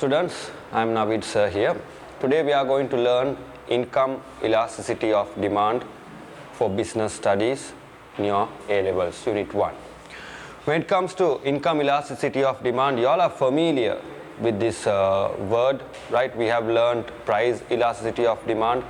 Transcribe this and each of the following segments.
students, I am Naveed sir here. Today we are going to learn income elasticity of demand for business studies in your A-levels, unit 1. When it comes to income elasticity of demand, you all are familiar with this word, right? We have learned price elasticity of demand,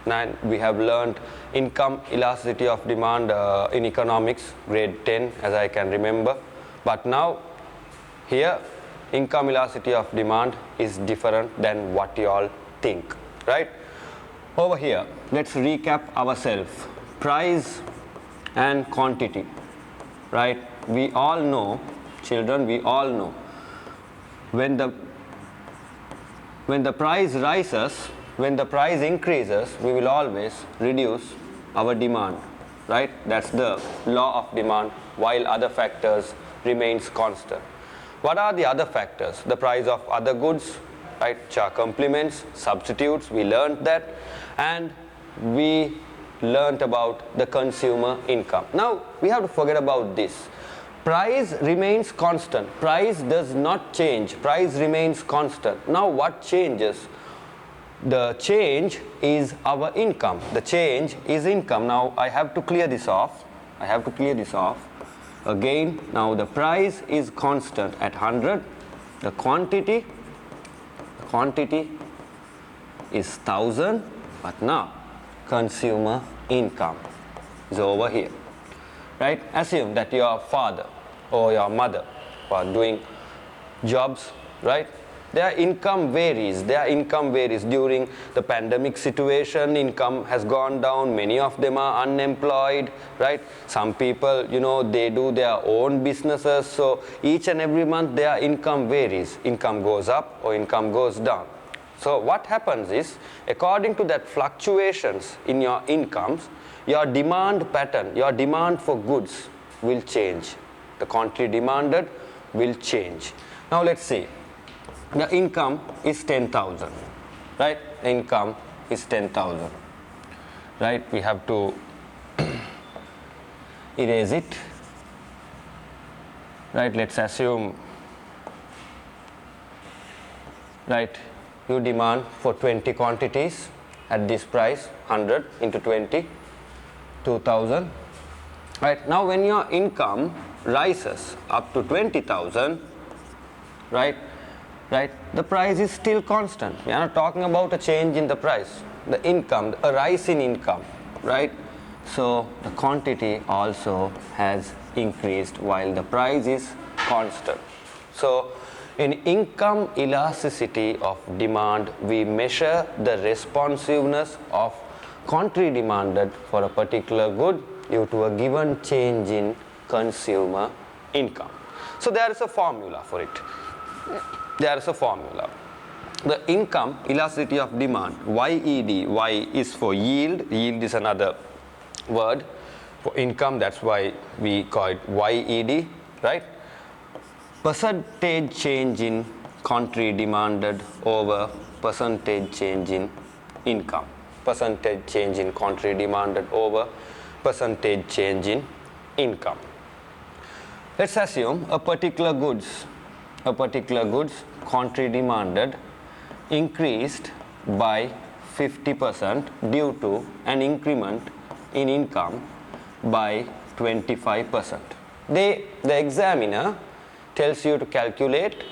and we have learned income elasticity of demand in economics, grade 10, as I can remember. But now, here, income elasticity of demand is different than what you all think, right? Over here, let's recap ourselves. Price and quantity, right? We all know, children, we all know, when the price rises, when the price increases, we will always reduce our demand, right? That's the law of demand, while other factors remains constant. What are the other factors? The price of other goods, right? Which are complements, substitutes, we learned that, and we learned about the consumer income. Now, we have to forget about this. Price remains constant. Price does not change. Price remains constant. Now, what changes? The change is our income. The change is income. Now, I have to clear this off. Again, now the price is constant at 100. The quantity is 1000. But now, consumer income is over here. Right? Assume that your father or your mother are doing jobs, right? Their income varies. During the pandemic situation, income has gone down. Many of them are unemployed, right? Some people, they do their own businesses. So each and every month their income varies. Income goes up or income goes down. So what happens is, according to that fluctuations in your incomes, your demand pattern, your demand for goods will change. The quantity demanded will change. Now let's see. The income is 10,000, right? The income is 10,000, right? We have to erase it, right? Let's assume, right? You demand for 20 quantities at this price, 100 into 20, 2,000, right? Now, when your income rises up to 20,000, right? The price is still constant. We are not talking about a change in the price. The income, a rise in income, right? So the quantity also has increased while the price is constant. So in income elasticity of demand, we measure the responsiveness of quantity demanded for a particular good due to a given change in consumer income. So there is a formula for it. There is a formula. The income elasticity of demand, YED, Y is for yield. Yield is another word for income. That's why we call it YED, right? Percentage change in quantity demanded over percentage change in income. Percentage change in quantity demanded over percentage change in income. Let's assume a particular goods quantity demanded increased by 50% due to an increment in income by 25%. The examiner tells you to calculate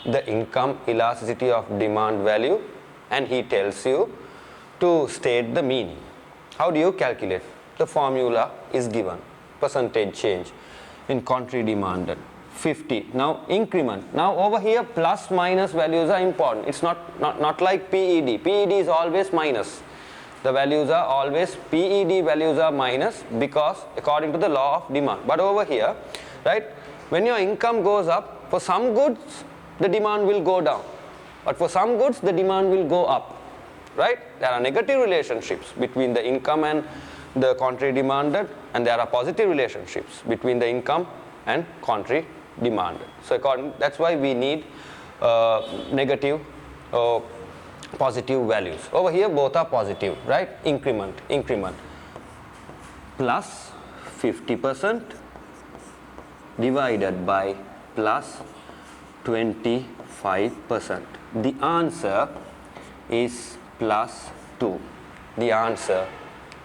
the income elasticity of demand value, and he tells you to state the meaning. How do you calculate? The formula is given. Percentage change in quantity demanded. 50. Now increment. Now over here plus minus values are important. It's not like PED. PED is always minus. The values are always, PED values are minus because according to the law of demand. But over here, right, when your income goes up, for some goods the demand will go down. But for some goods the demand will go up. Right? There are negative relationships between the income and the quantity demanded, and there are positive relationships between the income and quantity demanded. So that's why we need negative or positive values. Over here both are positive, right? Increment plus 50% divided by plus 25%. the answer is plus 2. The answer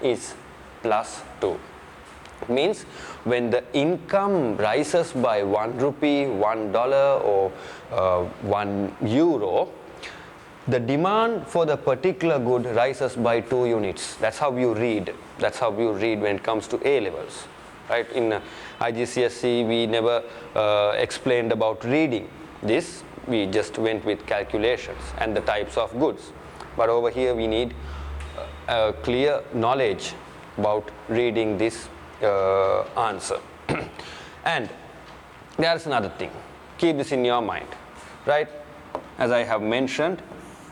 is plus 2. Means when the income rises by 1 rupee, $1 or €1, the demand for the particular good rises by 2 units. That's how you read. That's how you read when it comes to A levels. Right? In IGCSE, we never explained about reading this. We just went with calculations and the types of goods. But over here, we need a clear knowledge about reading this answer. And there's another thing. Keep this in your mind. Right? As I have mentioned,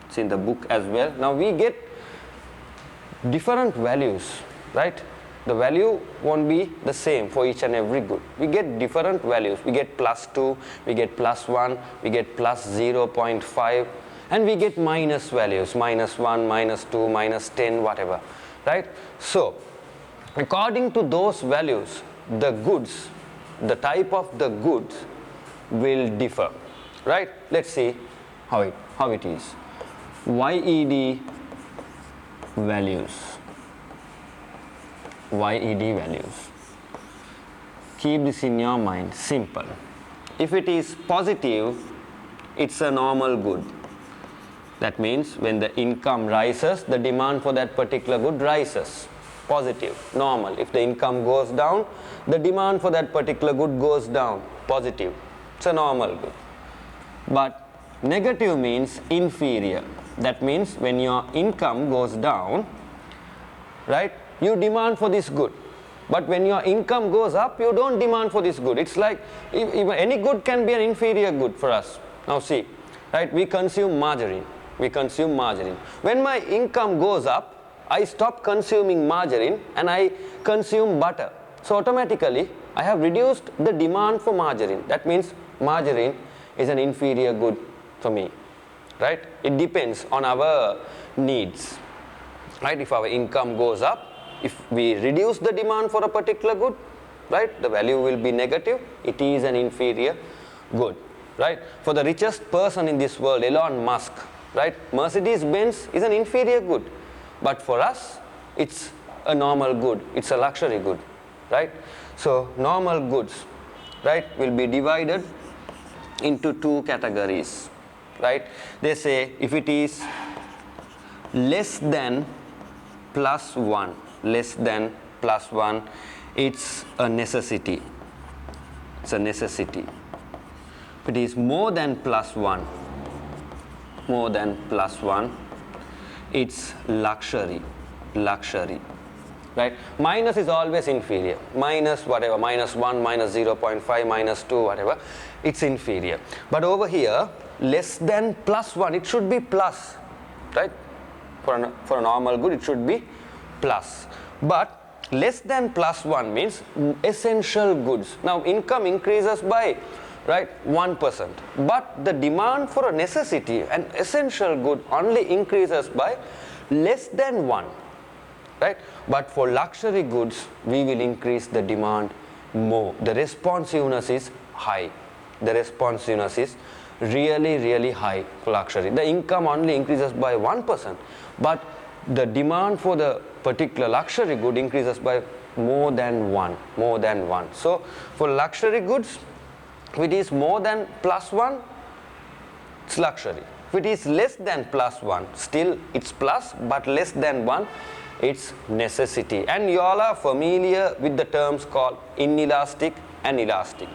it's in the book as well. Now we get different values, right? The value won't be the same for each and every good. We get different values. We get plus 2, we get plus 1, we get plus 0.5, and we get minus values, minus 1, minus 2, minus 10, whatever, right? So, according to those values, the goods, the type of the goods will differ, right? Let's see how it is. YED values. YED values. Keep this in your mind. Simple. If it is positive, it's a normal good. That means when the income rises, the demand for that particular good rises. Positive, normal. If the income goes down, the demand for that particular good goes down. Positive. It's a normal good. But negative means inferior. That means when your income goes down, right, you demand for this good. But when your income goes up, you don't demand for this good. It's like even any good can be an inferior good for us. Now see, right, we consume margarine. We consume margarine. When my income goes up, I stop consuming margarine and I consume butter. So automatically, I have reduced the demand for margarine. That means margarine is an inferior good for me. Right? It depends on our needs. Right? If our income goes up, if we reduce the demand for a particular good, right, the value will be negative. It is an inferior good. Right? For the richest person in this world, Elon Musk, right, Mercedes-Benz is an inferior good. But for us, it's a normal good. It's a luxury good. Right? So normal goods, right, will be divided into 2 categories. Right? They say if it is less than plus 1, less than plus 1, it's a necessity. It's a necessity. If it is more than plus 1, more than plus 1, it's luxury. Luxury. Right? Minus is always inferior. Minus whatever, minus 1, minus 0.5, minus 2, whatever, it's inferior. But over here, less than plus 1, it should be plus, right? For a normal good, it should be plus. But less than plus 1 means essential goods. Now income increases by, right, 1%. But the demand for a necessity, an essential good, only increases by less than 1. Right? But for luxury goods, we will increase the demand more. The responsiveness is high. The responsiveness is really, really high for luxury. The income only increases by 1%, but the demand for the particular luxury good increases by more than 1. More than 1. So for luxury goods, if it is more than plus 1, it's luxury. If it is less than plus 1, still it's plus, but less than 1, it's necessity. And you all are familiar with the terms called inelastic and elastic.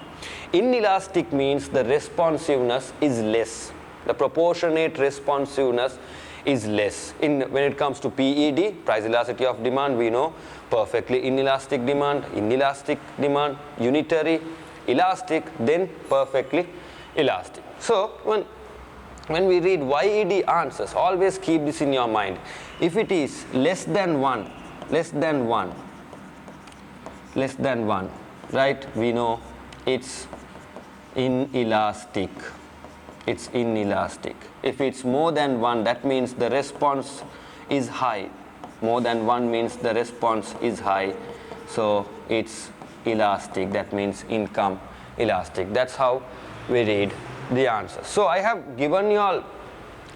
Inelastic means the responsiveness is less. The proportionate responsiveness is less. When it comes to PED, price elasticity of demand, we know perfectly inelastic demand, inelastic demand, unitary, elastic, then perfectly elastic. So when we read YED answers, always keep this in your mind. If it is less than 1, less than 1, less than 1, right, we know it's inelastic. It's inelastic. If it's more than 1, that means the response is high. More than 1 means the response is high. So it's elastic. That means income elastic. That's how we read the answer. So I have given you all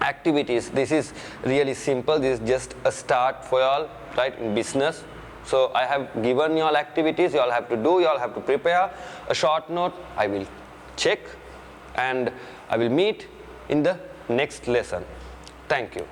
activities. This is really simple. This is just a start for y'all, right, in business. So I have given y'all activities. Y'all have to do. Y'all have to prepare a short note. I will check, and I will meet in the next lesson. Thank you.